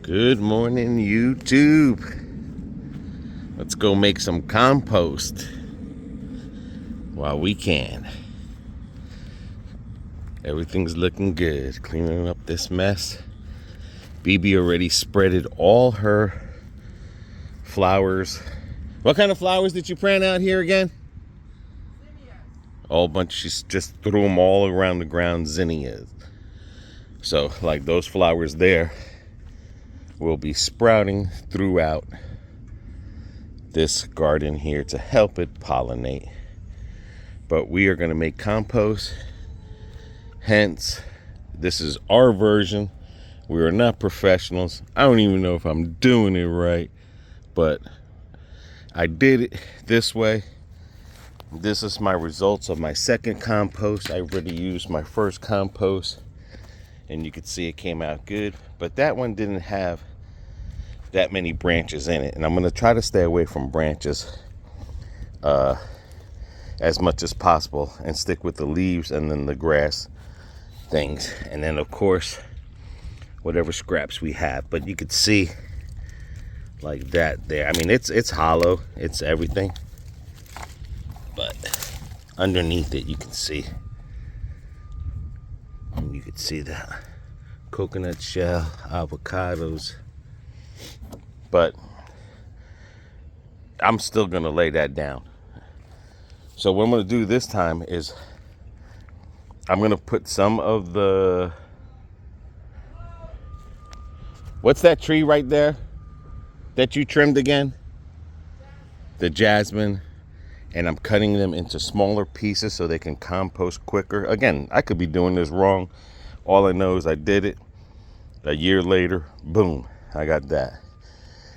Good morning, YouTube. Let's go make some compost while we can. Everything's looking good. Cleaning up this mess. BB already spreaded all her flowers. What kind of flowers did you plant out here again? Zinnias. All bunch. She just threw them all around the ground. Zinnias. So, like those flowers there will be sprouting throughout this garden here to help it pollinate. But we are going to make compost. Hence, this is our version. We are not professionals. I don't even know if I'm doing it right, but I did it this way. This is my results of my second compost. I already used my first compost, and you can see it came out good, but that one didn't have that many branches in it, and I'm going to try to stay away from branches as much as possible and stick with the leaves and then the grass things, and then of course whatever scraps we have. But you could see like that there. I mean, it's hollow, it's everything, but underneath it you can see, and you can see that coconut shell, avocados. But I'm still gonna lay that down. So what I'm gonna do this time is I'm gonna put some of the, what's that tree right there that you trimmed again? The jasmine. And I'm cutting them into smaller pieces so they can compost quicker. Again, I could be doing this wrong. All I know is I did it. A year later, boom, I got that.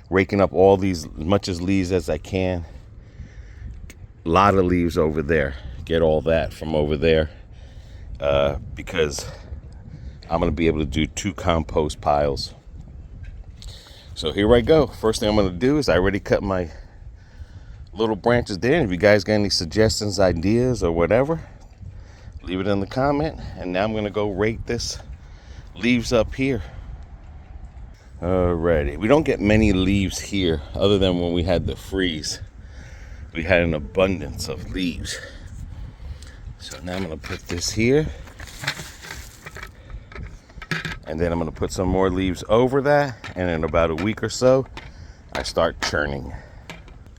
Raking up all these, as much as leaves as I can. A lot of leaves over there. Get all that from over there. Because I'm going to be able to do 2 compost piles. So here I go. First thing I'm going to do is I already cut my little branches there. If you guys got any suggestions, ideas, or whatever, leave it in the comment. And now I'm going to go rake this leaves up here. Alrighty, we don't get many leaves here other than when we had the freeze. We had an abundance of leaves. So now I'm going to put this here. And then I'm going to put some more leaves over that. And in about a week or so, I start churning.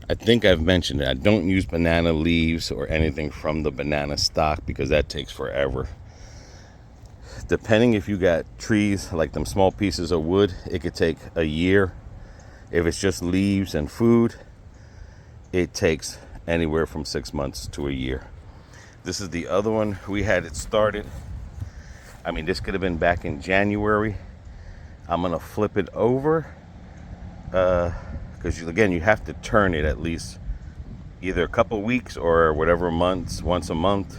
I think I've mentioned it. I don't use banana leaves or anything from the banana stock because that takes forever. Depending if you got trees, like them small pieces of wood, it could take a year. If it's just leaves and food, it takes anywhere from 6 months to a year. This is the other one. We had it started. I mean, this could have been back in January. I'm going to flip it over. Because, again, you have to turn it at least either a couple weeks or whatever months, once a month.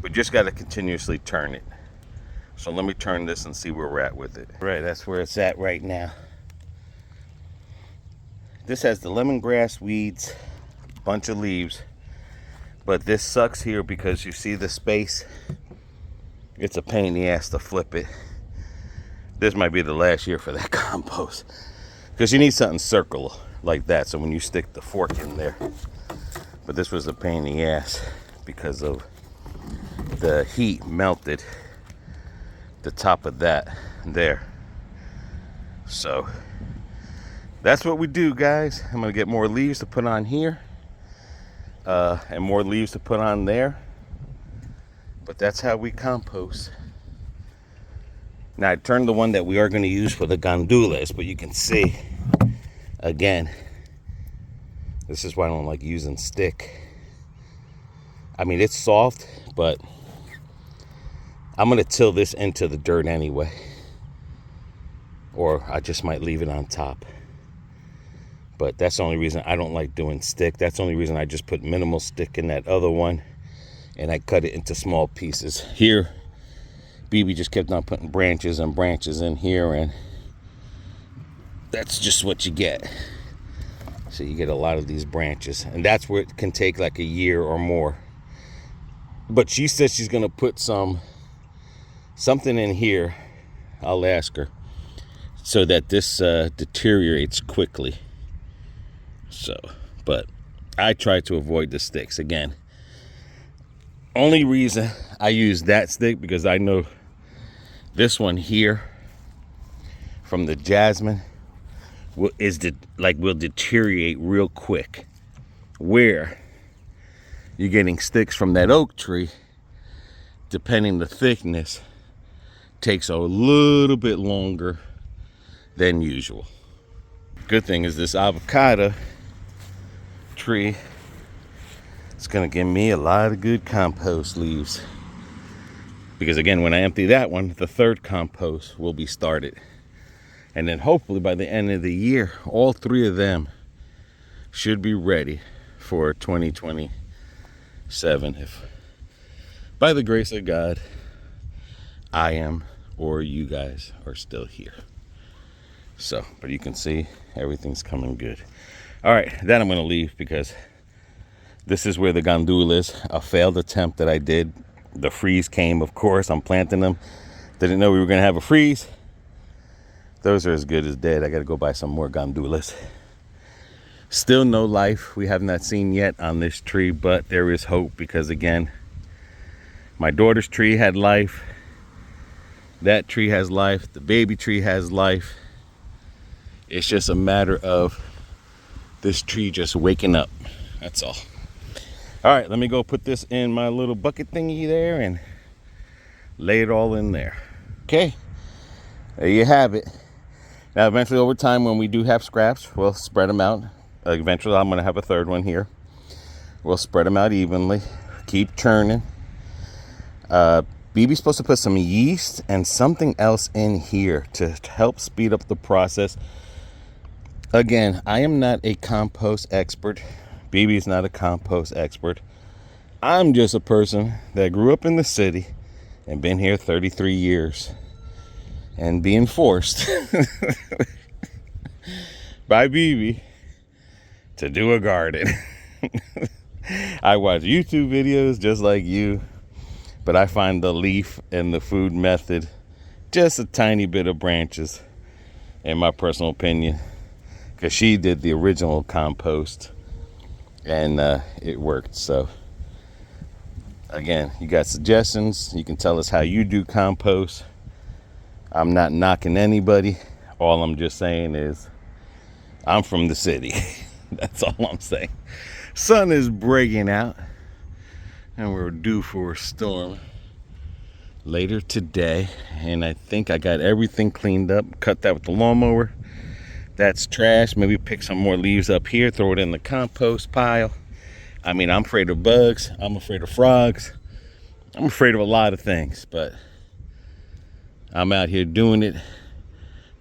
We just got to continuously turn it. So let me turn this and see where we're at with it. Right, that's where it's at right now. This has the lemongrass weeds, bunch of leaves. But this sucks here because you see the space. It's a pain in the ass to flip it. This might be the last year for that compost. Because you need something circular like that, so when you stick the fork in there. But this was a pain in the ass because of the heat melted the top of that there. So that's what we do, guys. I'm gonna get more leaves to put on here, and more leaves to put on there. But that's how we compost. Now I turned the one that we are going to use for the gondolas, but you can see, again, this is why I don't like using stick. I mean, it's soft, but I'm going to till this into the dirt anyway. Or I just might leave it on top. But that's the only reason I don't like doing stick. That's the only reason I just put minimal stick in that other one. And I cut it into small pieces. Here, BB just kept on putting branches and branches in here, and that's just what you get. So you get a lot of these branches, and that's where it can take like a year or more. But she says she's gonna put something in here. I'll ask her. so that this deteriorates quickly. So, but I try to avoid the sticks. Again, only reason I use that stick because I know this one here from the jasmine will deteriorate real quick. Where you're getting sticks from that oak tree, depending the thickness, takes a little bit longer than usual. Good thing is this avocado tree, it's gonna give me a lot of good compost leaves. Because again, when I empty that one, the third compost will be started. And then hopefully by the end of the year, all three of them should be ready for 2027. If by the grace of God, I am, or you guys are still here. So, but you can see everything's coming good. All right, then I'm gonna leave because this is where the gandul is. A failed attempt that I did. The freeze came, of course. I'm planting them. Didn't know we were gonna have a freeze. Those are as good as dead. I gotta go buy some more gandulas. Still no life we have not seen yet on this tree, but there is hope because again, my daughter's tree had life. That tree has life. The baby tree has life. It's just a matter of this tree just waking up. That's all. All right, let me go put this in my little bucket thingy there and lay it all in there. Okay, there you have it. Now, eventually over time, when we do have scraps, we'll spread them out. Eventually, I'm gonna have a third one here. We'll spread them out evenly. Keep churning. BB's supposed to put some yeast and something else in here to help speed up the process. Again, I am not a compost expert. BB's not a compost expert. I'm just a person that grew up in the city and been here 33 years and being forced by BB to do a garden. I watch YouTube videos just like you, but I find the leaf and the food method just a tiny bit of branches, in my personal opinion, because she did the original compost and it worked. So again, you got suggestions, you can tell us how you do compost. I'm not knocking anybody. All I'm just saying is I'm from the city. That's all I'm saying. Sun is breaking out and we're due for a storm later today, and I think I got everything cleaned up. Cut that with the lawnmower. That's trash. Maybe pick some more leaves up here, throw it in the compost pile. I mean, I'm afraid of bugs, I'm afraid of frogs, I'm afraid of a lot of things, but I'm out here doing it,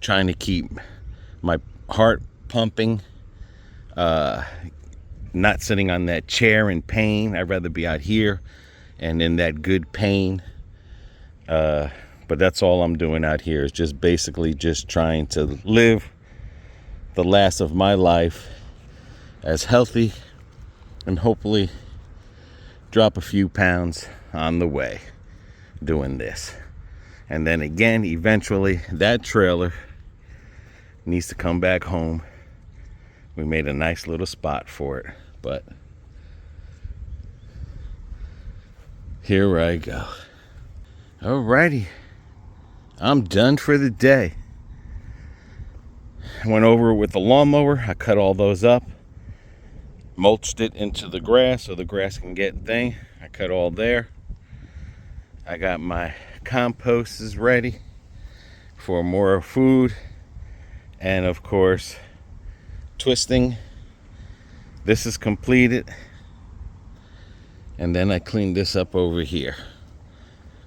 trying to keep my heart pumping, not sitting on that chair in pain. I'd rather be out here and in that good pain. But that's all I'm doing out here, is just basically just trying to live the last of my life as healthy and hopefully drop a few pounds on the way doing this. And then again, eventually that trailer needs to come back home. We made a nice little spot for it, but here I go. Alrighty, I'm done for the day. I went over with the lawnmower. I cut all those up, mulched it into the grass so the grass can get thing. I cut all there. I got my compost is ready for more food, and of course twisting. This is completed, and then I cleaned this up over here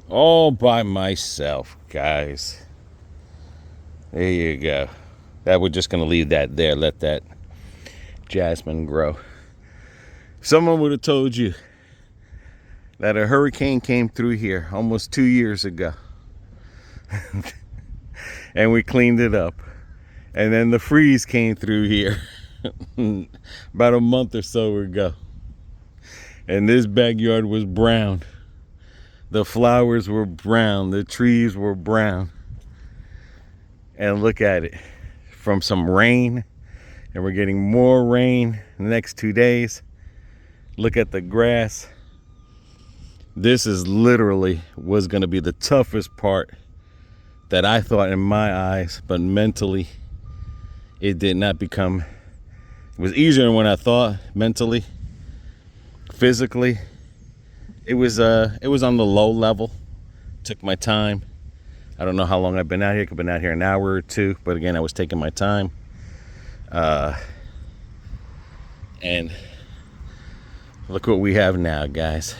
all by myself, guys. There you go. That we're just gonna leave that there, let that jasmine grow. Someone would have told you that a hurricane came through here almost 2 years ago and we cleaned it up, and then the freeze came through here about a month or so ago, and this backyard was brown. The flowers were brown, the trees were brown, And look at it, from some rain, and we're getting more rain in the next 2 days. Look at the grass. This is literally was going to be the toughest part that I thought in my eyes, but mentally it did not become. It was easier than what I thought mentally. Physically, it was on the low level. Took my time. I don't know how long I've been out here. I've been out here an hour or two, but again, I was taking my time. And look what we have now, guys.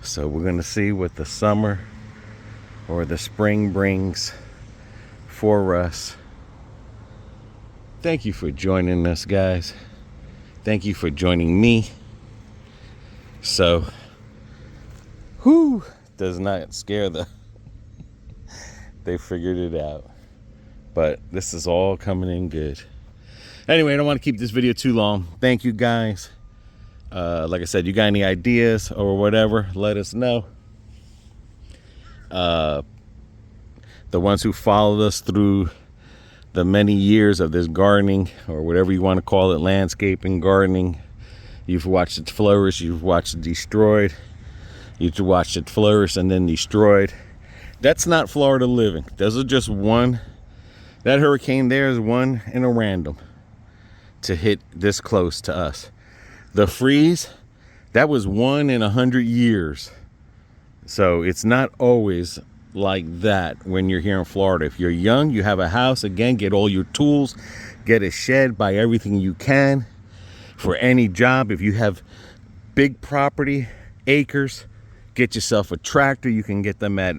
So we're gonna see what the summer or the spring brings for us. Thank you for joining us, guys. Thank you for joining me. So, does not scare the. They figured it out. But this is all coming in good. Anyway, I don't want to keep this video too long. Thank you, guys. Like I said, you got any ideas or whatever, let us know. The ones who followed us through the many years of this gardening, or whatever you want to call it, landscaping, gardening. You've watched it flourish, you've watched it destroyed. You've watched it flourish and then destroyed. That's not Florida living. Those are just one. That hurricane there is one in a random to hit this close to us. The freeze, that was 1 in 100 years. So it's not always like that when you're here in Florida. If you're young, you have a house, again, get all your tools, get a shed, buy everything you can for any job. If you have big property, acres, get yourself a tractor. You can get them at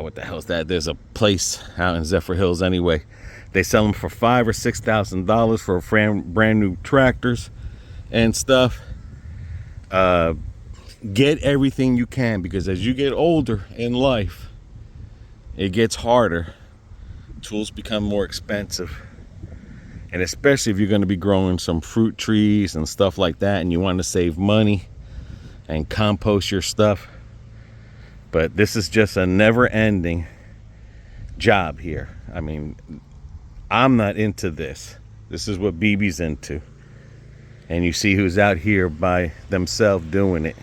what the hell is that? There's a place out in Zephyr Hills anyway. They sell them for $5,000 or $6,000 for brand new tractors and stuff. Get everything you can, because as you get older in life, it gets harder. Tools become more expensive. And especially if you're going to be growing some fruit trees and stuff like that, and you want to save money and compost your stuff. But this is just a never-ending job here. I mean, I'm not into this. This is what BB's into. And you see who's out here by themselves doing it.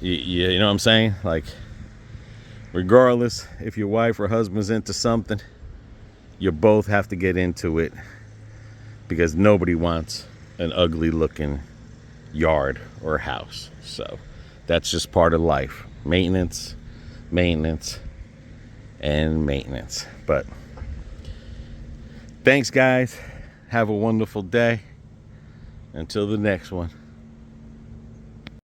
You know what I'm saying? Like, regardless if your wife or husband's into something, you both have to get into it, because nobody wants an ugly looking yard or house. So that's just part of life. Maintenance, maintenance, and maintenance. But thanks, guys. Have a wonderful day. Until the next one.